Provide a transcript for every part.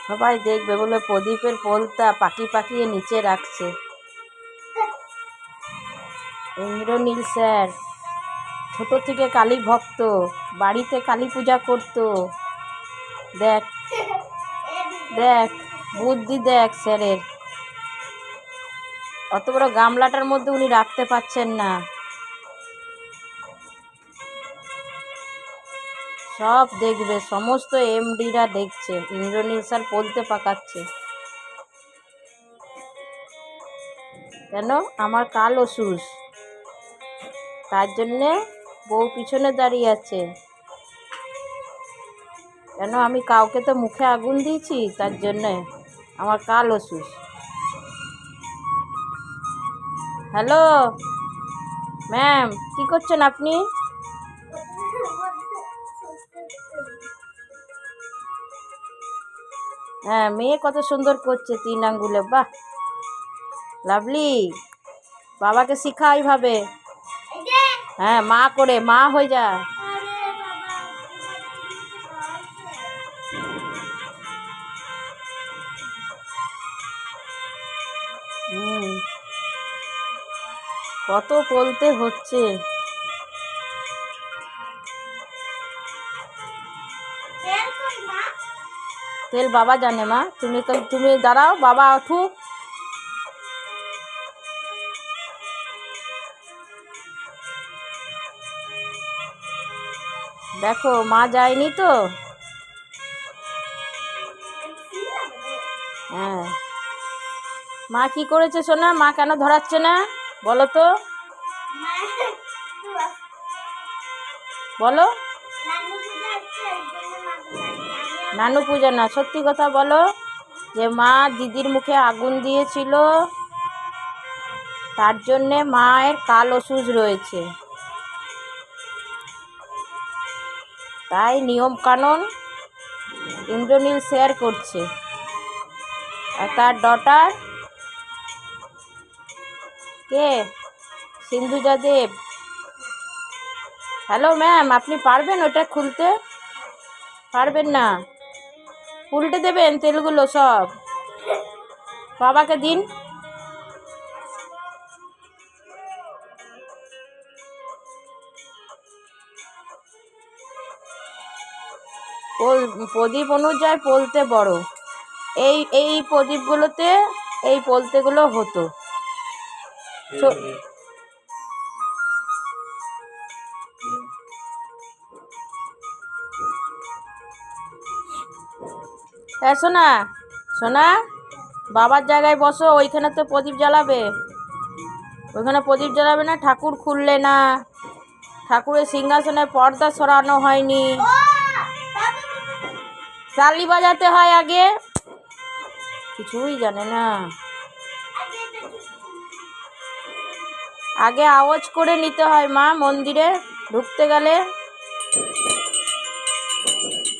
সবাই দেখবে বলে প্রদীপের পোলটা পাকিয়ে নিচে রাখছে। ইন্দ্রনীল স্যার ছোট থেকে কালী ভক্ত, বাড়িতে কালী পূজা করতো। দেখ দেখ বুদ্ধি দেখ স্যারের। অত বড় গামলাটার মধ্যে উনি রাখতে পারছেন না। সব দেখবে, সমস্ত এমডিরা দেখছে ইন্দ্রনীল স্যার পোলতে পাকাচ্ছে। কেন? আমার কাল অসুস, তার জন্যে বউ পিছনে দাঁড়িয়ে আছে। কেন? আমি কাউকে তো মুখে আগুন দিয়েছি, তার জন্যে আমার কাল অসুস। হ্যালো ম্যাম, কি করছেন আপনি? হ্যাঁ, মেয়ে কত সুন্দর করছে 3 আঙ্গুলে, বাহ লাভলি। বাবাকে শিখা এইভাবে। হ্যাঁ, মা করে মা হয়ে যা। কত বলতে হচ্ছে। তেল বাবা জানে মা, তুমি দাঁড়াও, বাবা উঠুক। দেখো মা যায়নি তো। হ্যাঁ, মা কি করেছে সোনা? মা কেন ধরাচ্ছে না বলো তো, বলো। নানু পূজা না, সত্যি কথা বলো যে মা দিদির মুখে আগুন দিয়েছিল, তার জন্যে মায়ের কাল অসুস রয়েছে। তাই নিয়ম কানুন ইন্দ্রনীল শেয়ার করছে। আর তার ডটার কে? সিন্ধুজা দেব। হ্যালো ম্যাম, আপনি পারবেন ওটা খুলতে? পারবেন না? উল্টে দেবেন তেলগুলো সব, বাবাকে দিন। প্রদীপ অনুযায়ী পোলতে বড়, এই প্রদীপগুলোতে এই পোলতেগুলো হতো। শোনা শোনা, বাবার জায়গায় বসো, ওইখানে তো প্রদীপ জ্বালাবে। ওইখানে প্রদীপ জ্বালাবে না, ঠাকুর খুললে না, ঠাকুরের সিংহাসনে পর্দা সরানো হয়নি, তালি বাজাতে হয় আগে। কিছুই জানে না। আগে আওয়াজ করে নিতে হয় মা, মন্দিরে ঢুকতে গেলে।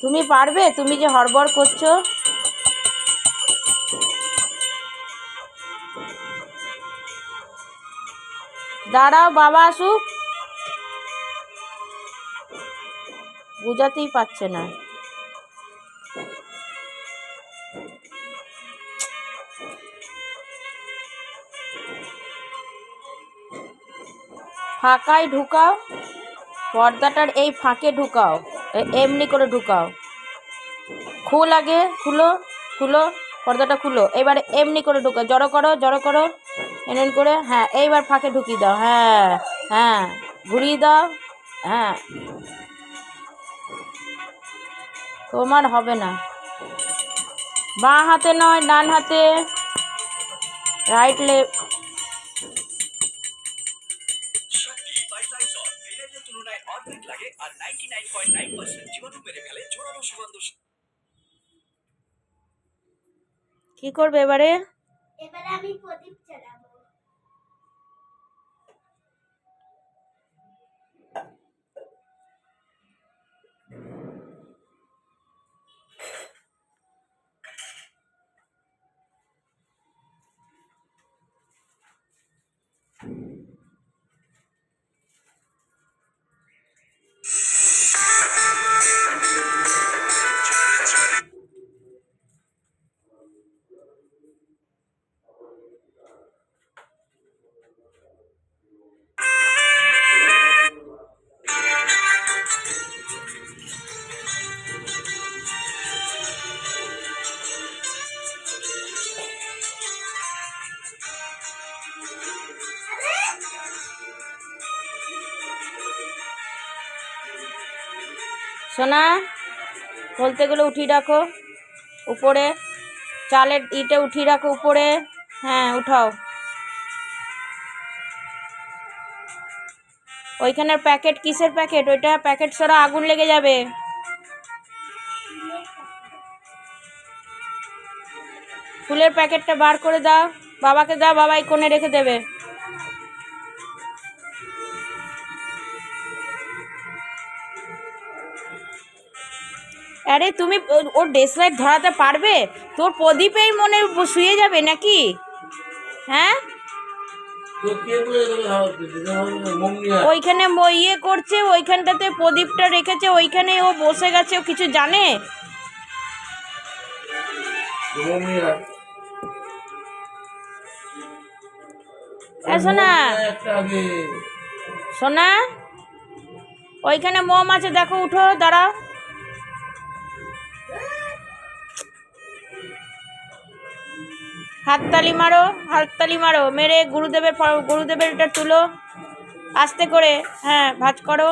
তুমি পারবে? তুমি যে হড়বড় করছো। দাঁড়াও, বাবা আসুক। বুঝাতেই পারছে না। ফাঁকায় ঢুকাও, পর্দাটার এই ফাঁকে ঢুকাও, এমনি করে ঢুকাও। খুল আগে, খুলো খুলো পর্দাটা খুলো। এবারে এমনি করে ঢুকাও, জড়ো করো এমন করে। হ্যাঁ, এইবার ফাঁকে ঢুকিয়ে দাও। হ্যাঁ হ্যাঁ, ঘুরিয়ে দাও। হ্যাঁ, তোমার হবে না। বাঁ হাতে নয়, ডান হাতে, রাইট লেফট। কি করবে এবারে? এবারে আমি প্রদীপ জ্বালাবো। সোনা, বলতেগুলো উঠিয়ে রাখো উপরে, চালের ইটে উঠিয়ে রাখো উপরে। হ্যাঁ উঠাও। ওইখানের প্যাকেট কিসের প্যাকেট? ওইটা প্যাকেট সরা, আগুন লেগে যাবে। ফুলের প্যাকেটটা বার করে দাও, বাবাকে দাও, বাবা এই কোণে রেখে দেবে। আরে তুমি ওর ডেসলাইট ধরাতে পারবে? তোর প্রদীপেই মনে শুয়ে যাবে নাকি? হ্যাঁ, ওইখানে ইয়ে করছে, ওইখানটাতে প্রদীপটা রেখেছে, ওইখানে ও বসে গেছে। ও কিছু জানে? সোনা, সোনা, ওইখানে মোম আছে দেখো, উঠো, দাঁড়াও। হাততালি মারো, হাততালি মারো, মেরে গুরুদেবের এটা তুলো আস্তে করে। হ্যাঁ, ভাঁজ করো,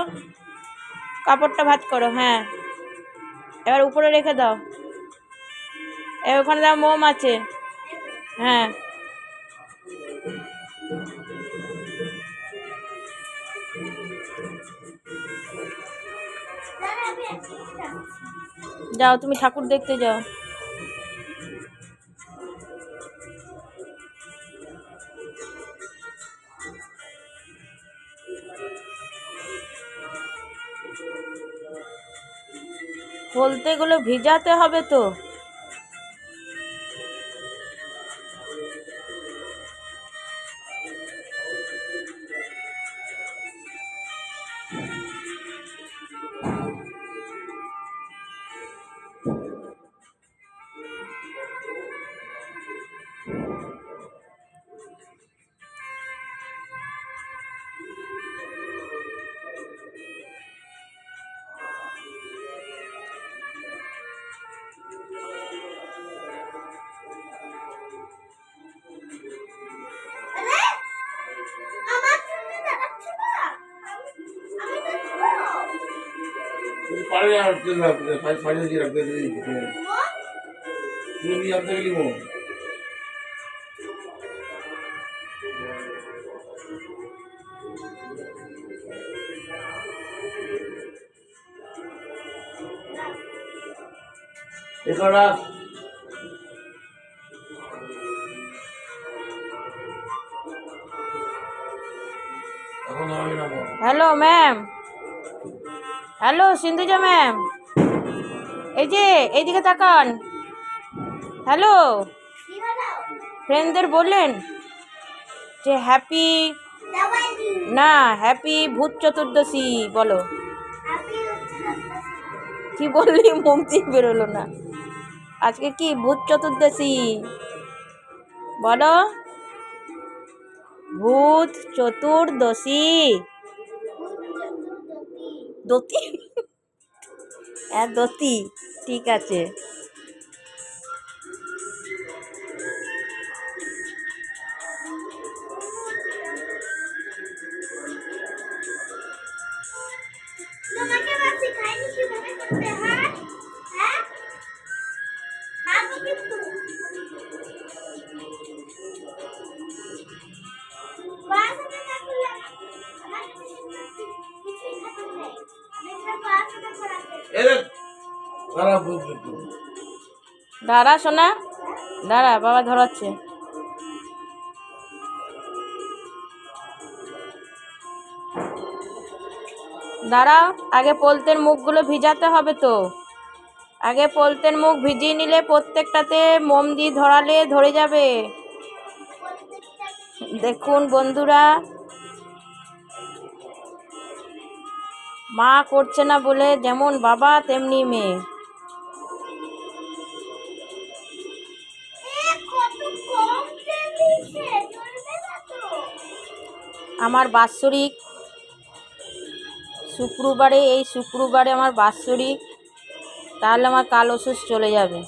কাপড়টা ভাঁজ করো। হ্যাঁ, এবার উপরে রেখে দাও। এবার ওখানে দাও, মোম আছে। হ্যাঁ, যাও তুমি ঠাকুর দেখতে যাও। বলতেগুলো ভিজাতে হবে তো। হ্যালো ম্যাম, হ্যালো সিন্ধুজা ম্যাম, এই যে এইদিকে তাকান। হ্যালো, ফ্রেন্ডদের বললেন যে হ্যাপি, না হ্যাপি ভূত চতুর্দশী বলো। কি বললি? মুখ দিয়ে বেরোলো না। আজকে কি ভূত চতুর্দশী বলো। ভূত চতুর্দশী। দতি? হ্যাঁ দতি, ঠিক আছে। দাঁড়া সোনা, দাঁড়া, বাবা ধরাচ্ছে। দাঁড়াও, আগে পোলতের মুখগুলো ভিজাতে হবে তো। আগে পোলতের মুখ ভিজিয়ে নিলে প্রত্যেকটাতে মোম দিয়ে ধরালে ধরে যাবে। দেখুন বন্ধুরা, মা করছে না বলে যেমন বাবা তেমনি মেয়ে। আমার বাৎসরিক শুক্রবারে, এই শুক্রবারে আমার বাৎসরিক, তাহলে আমার কাল ওষুধ চলে যাবে।